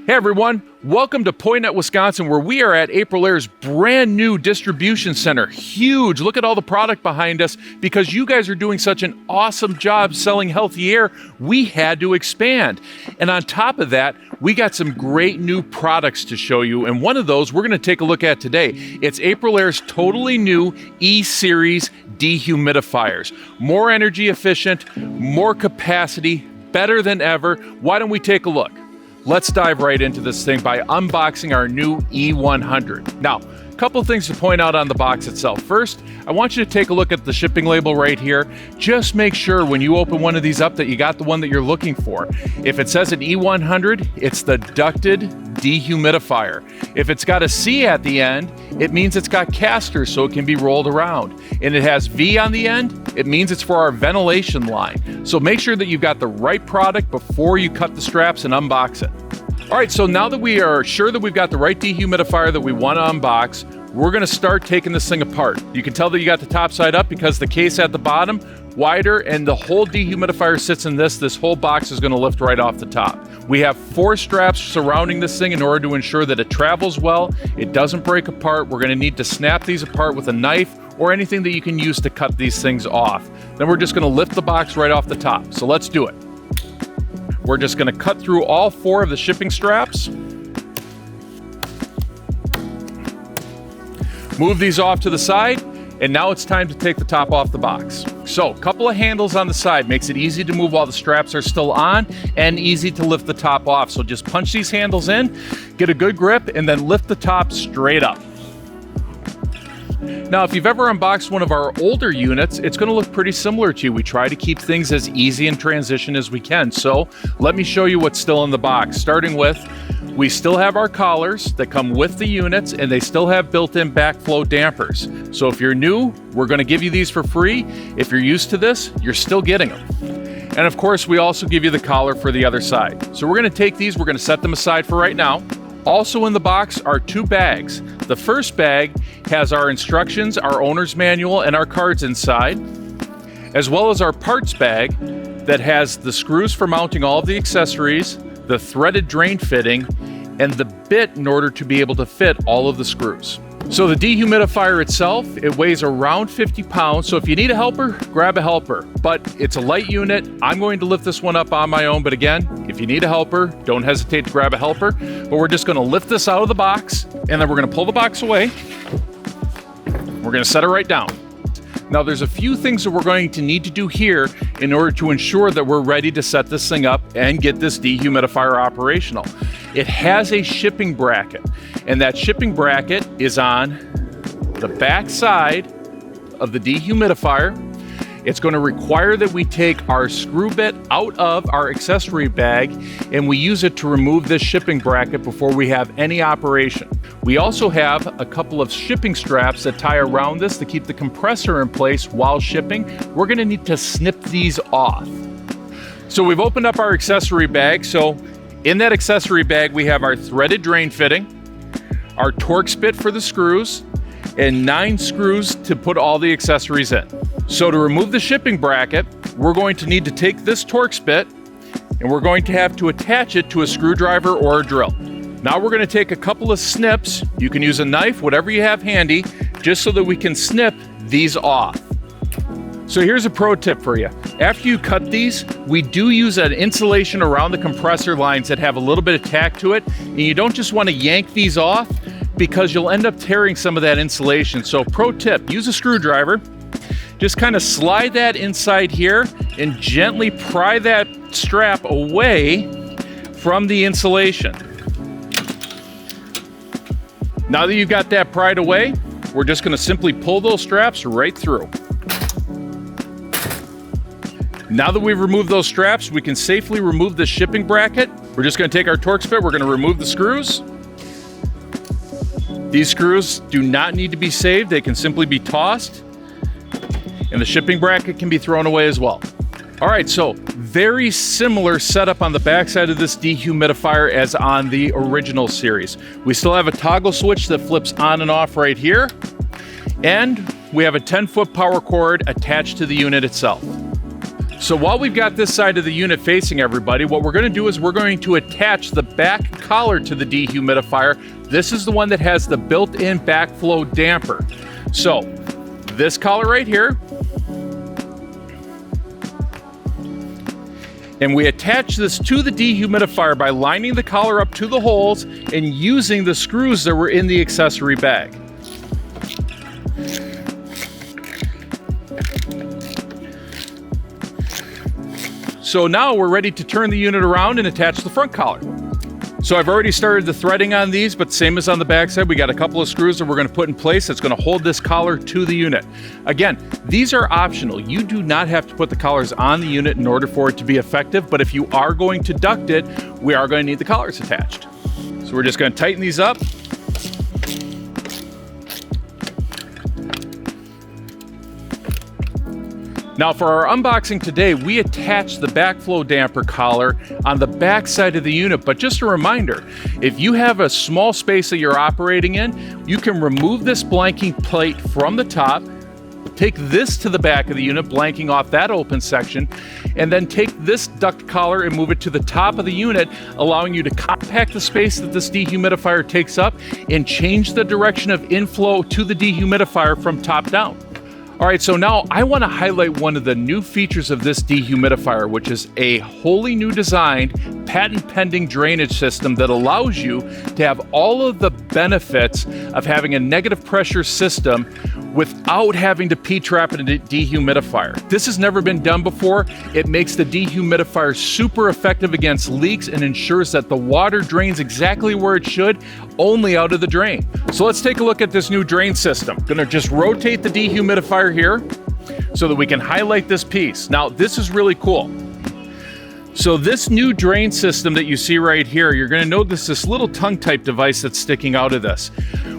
Hey everyone, welcome to Poynette, Wisconsin, where we are at AprilAire's brand new distribution center. Huge, look at all the product behind us. Because you guys are doing such an awesome job selling healthy air, we had to expand. And on top of that, we got some great new products to show you, and one of those we're gonna take a look at today. It's AprilAire's totally new E-Series dehumidifiers. More energy efficient, more capacity, better than ever. Why don't we take a look? Let's dive right into this thing by unboxing our new E100. Now, a couple things to point out on the box itself. First, I want you to take a look at the shipping label right here. Just make sure when you open one of these up that you got the one that you're looking for. If it says an E100, it's the ducted dehumidifier. If it's got a C at the end, it means it's got casters so it can be rolled around. And it has V on the end, it means it's for our ventilation line. So make sure that you've got the right product before you cut the straps and unbox it. All right, so now that we are sure that we've got the right dehumidifier that we want to unbox, we're gonna start taking this thing apart. You can tell that you got the top side up because the case at the bottom, wider, and the whole dehumidifier sits in this whole box is gonna lift right off the top. We have 4 straps surrounding this thing in order to ensure that it travels well, it doesn't break apart. We're gonna need to snap these apart with a knife or anything that you can use to cut these things off. Then we're just gonna lift the box right off the top. So let's do it. We're just gonna cut through all 4 of the shipping straps. Move these off to the side, and now it's time to take the top off the box. So, a couple of handles on the side makes it easy to move while the straps are still on and easy to lift the top off. So just punch these handles in, get a good grip, and then lift the top straight up. Now, if you've ever unboxed one of our older units, it's going to look pretty similar to you. We try to keep things as easy in transition as we can. So let me show you what's still in the box. Starting with, we still have our collars that come with the units, and they still have built-in backflow dampers. So if you're new, we're going to give you these for free. If you're used to this, you're still getting them. And of course, we also give you the collar for the other side. So we're going to take these, we're going to set them aside for right now. Also in the box are 2 bags. The first bag has our instructions, our owner's manual, and our cards inside, as well as our parts bag that has the screws for mounting all of the accessories, the threaded drain fitting, and the bit in order to be able to fit all of the screws. So the dehumidifier itself, it weighs around 50 pounds, so if you need a helper, grab a helper. But it's a light unit. I'm going to lift this one up on my own, but again, if you need a helper, don't hesitate to grab a helper. But we're just gonna lift this out of the box, and then we're gonna pull the box away. We're gonna set it right down. Now there's a few things that we're going to need to do here in order to ensure that we're ready to set this thing up and get this dehumidifier operational. It has a shipping bracket, and that shipping bracket is on the back side of the dehumidifier. It's going to require that we take our screw bit out of our accessory bag and we use it to remove this shipping bracket before we have any operation. We also have a couple of shipping straps that tie around this to keep the compressor in place while shipping. We're going to need to snip these off. So we've opened up our accessory bag. So in that accessory bag, we have our threaded drain fitting, our Torx bit for the screws, and 9 screws to put all the accessories in. So to remove the shipping bracket, we're going to need to take this Torx bit and we're going to have to attach it to a screwdriver or a drill. Now we're going to take a couple of snips. You can use a knife, whatever you have handy, just so that we can snip these off. So here's a pro tip for you. After you cut these, we do use an insulation around the compressor lines that have a little bit of tack to it, and you don't just want to yank these off because you'll end up tearing some of that insulation. So pro tip, use a screwdriver. Just kind of slide that inside here and gently pry that strap away from the insulation. Now that you've got that pried away, we're just going to simply pull those straps right through. Now that we've removed those straps, we can safely remove the shipping bracket. We're just going to take our Torx bit, we're going to remove the screws. These screws do not need to be saved, they can simply be tossed. And the shipping bracket can be thrown away as well. All right, so very similar setup on the backside of this dehumidifier as on the original series. We still have a toggle switch that flips on and off right here. And we have a 10-foot power cord attached to the unit itself. So while we've got this side of the unit facing everybody, what we're going to do is we're going to attach the back collar to the dehumidifier. This is the one that has the built-in backflow damper. So this collar right here, and we attach this to the dehumidifier by lining the collar up to the holes and using the screws that were in the accessory bag. So now we're ready to turn the unit around and attach the front collar. So I've already started the threading on these, but same as on the back side, we got a couple of screws that we're going to put in place that's going to hold this collar to the unit. Again, these are optional. You do not have to put the collars on the unit in order for it to be effective, but if you are going to duct it, we are going to need the collars attached. So we're just going to tighten these up. Now for our unboxing today, we attached the backflow damper collar on the back side of the unit, but just a reminder, if you have a small space that you're operating in, you can remove this blanking plate from the top, take this to the back of the unit, blanking off that open section, and then take this duct collar and move it to the top of the unit, allowing you to compact the space that this dehumidifier takes up and change the direction of inflow to the dehumidifier from top down. All right, so now I want to highlight one of the new features of this dehumidifier, which is a wholly new designed, patent-pending drainage system that allows you to have all of the benefits of having a negative pressure system without having to P-trap in a dehumidifier. This has never been done before. It makes the dehumidifier super effective against leaks and ensures that the water drains exactly where it should, only out of the drain. So let's take a look at this new drain system. Gonna just rotate the dehumidifier here so that we can highlight this piece. Now, this is really cool. So this new drain system that you see right here, you're gonna notice this little tongue type device that's sticking out of this.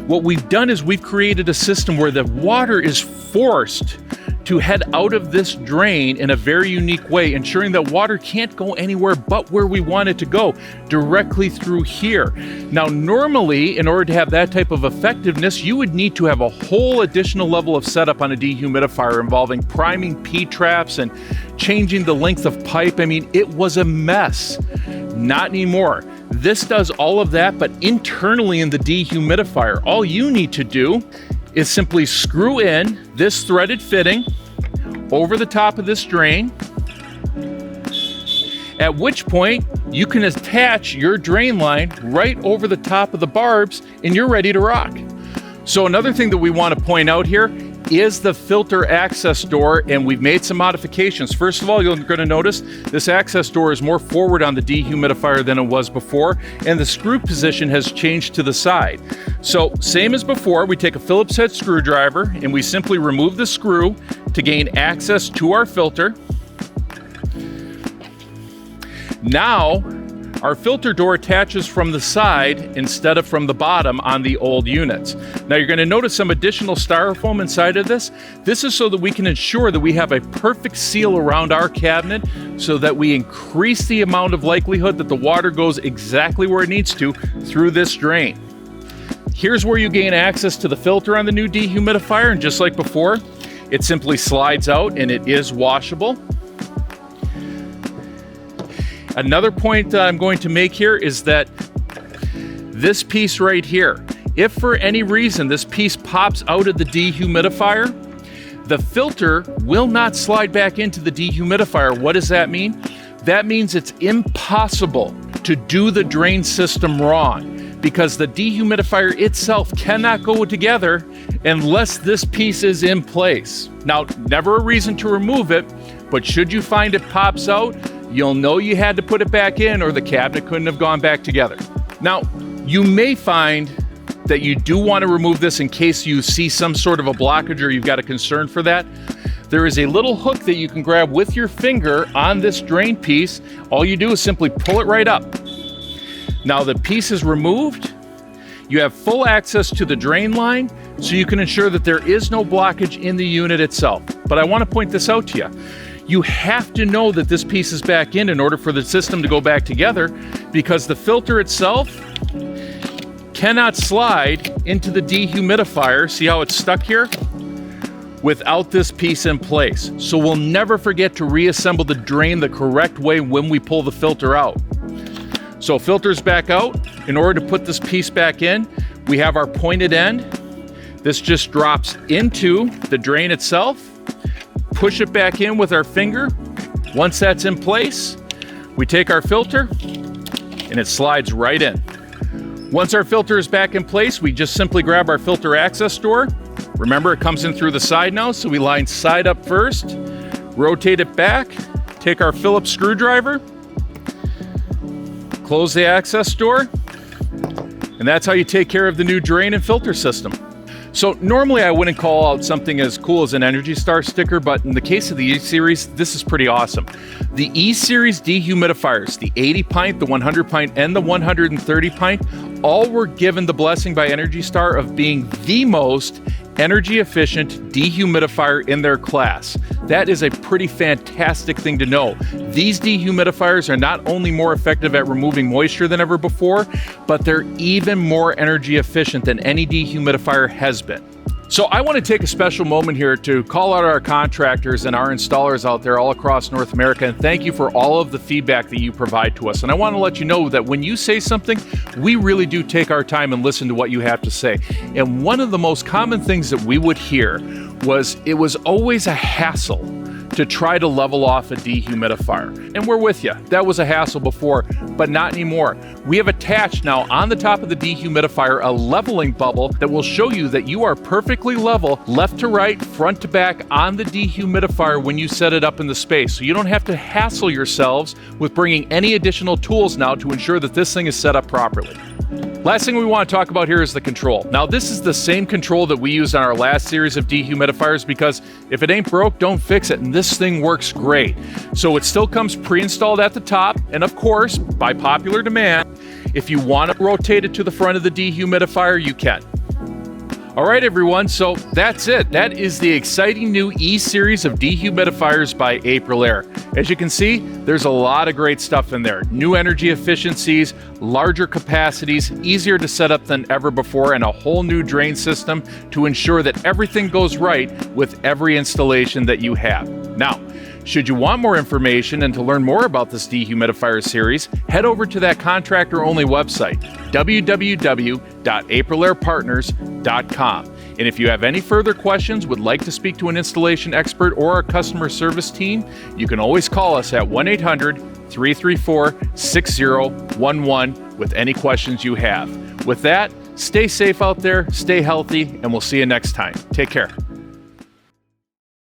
What we've done is we've created a system where the water is forced to head out of this drain in a very unique way, ensuring that water can't go anywhere but where we want it to go, directly through here. Now, normally, in order to have that type of effectiveness, you would need to have a whole additional level of setup on a dehumidifier involving priming P-traps and changing the length of pipe. I mean, it was a mess. Not anymore. This does all of that, but internally in the dehumidifier, all you need to do is simply screw in this threaded fitting over the top of this drain, at which point you can attach your drain line right over the top of the barbs and you're ready to rock. So another thing that we want to point out here is the filter access door, and we've made some modifications. First of all, you're going to notice this access door is more forward on the dehumidifier than it was before, and the screw position has changed to the side. So same as before, we take a Phillips head screwdriver and we simply remove the screw to gain access to our filter. Now, our filter door attaches from the side instead of from the bottom on the old units. Now you're going to notice some additional styrofoam inside of this. This is so that we can ensure that we have a perfect seal around our cabinet so that we increase the amount of likelihood that the water goes exactly where it needs to through this drain. Here's where you gain access to the filter on the new dehumidifier, and just like before, it simply slides out and it is washable. Another point that I'm going to make here is that this piece right here, if for any reason this piece pops out of the dehumidifier, the filter will not slide back into the dehumidifier. What does that mean? That means it's impossible to do the drain system wrong, because the dehumidifier itself cannot go together unless this piece is in place. Now, never a reason to remove it, but should you find it pops out, you'll know you had to put it back in or the cabinet couldn't have gone back together. Now, you may find that you do want to remove this in case you see some sort of a blockage or you've got a concern for that. There is a little hook that you can grab with your finger on this drain piece. All you do is simply pull it right up. Now the piece is removed. You have full access to the drain line, so you can ensure that there is no blockage in the unit itself. But I want to point this out to you. You have to know that this piece is back in order for the system to go back together, because the filter itself cannot slide into the dehumidifier. See how it's stuck here? without this piece in place. So we'll never forget to reassemble the drain the correct way when we pull the filter out. So filter's back out. In order to put this piece back in, we have our pointed end. This just drops into the drain itself. Push it back in with our finger. Once that's in place, we take our filter and it slides right in. Once our filter is back in place, we just simply grab our filter access door. Remember, it comes in through the side now, so we line side up first, rotate it back, take our Phillips screwdriver, close the access door, and that's how you take care of the new drain and filter system. So normally I wouldn't call out something as cool as an Energy Star sticker, but in the case of the E-Series, this is pretty awesome. The E-Series dehumidifiers, the 80 pint, the 100 pint, and the 130 pint, all were given the blessing by Energy Star of being the most energy efficient dehumidifier in their class. That is a pretty fantastic thing to know. These dehumidifiers are not only more effective at removing moisture than ever before, but they're even more energy efficient than any dehumidifier has been. So I want to take a special moment here to call out our contractors and our installers out there all across North America and thank you for all of the feedback that you provide to us. And I want to let you know that when you say something, we really do take our time and listen to what you have to say. And one of the most common things that we would hear was it was always a hassle to try to level off a dehumidifier. And we're with you. That was a hassle before, but not anymore. We have attached now on the top of the dehumidifier a leveling bubble that will show you that you are perfectly level left to right, front to back on the dehumidifier when you set it up in the space. So you don't have to hassle yourselves with bringing any additional tools now to ensure that this thing is set up properly. Last thing we want to talk about here is the control. Now this is the same control that we used on our last series of dehumidifiers because if it ain't broke, don't fix it, and this thing works great. So it still comes pre-installed at the top, and of course, by popular demand, if you want to rotate it to the front of the dehumidifier, you can. All right, everyone, so that's it. That is the exciting new E-Series of dehumidifiers by AprilAire. As you can see, there's a lot of great stuff in there. New energy efficiencies, larger capacities, easier to set up than ever before, and a whole new drain system to ensure that everything goes right with every installation that you have. Now, should you want more information and to learn more about this dehumidifier series, head over to that contractor-only website, www.aprilairepartners.com. And if you have any further questions, would like to speak to an installation expert or our customer service team, you can always call us at 1-800-334-6011 with any questions you have. With that, stay safe out there, stay healthy, and we'll see you next time. Take care.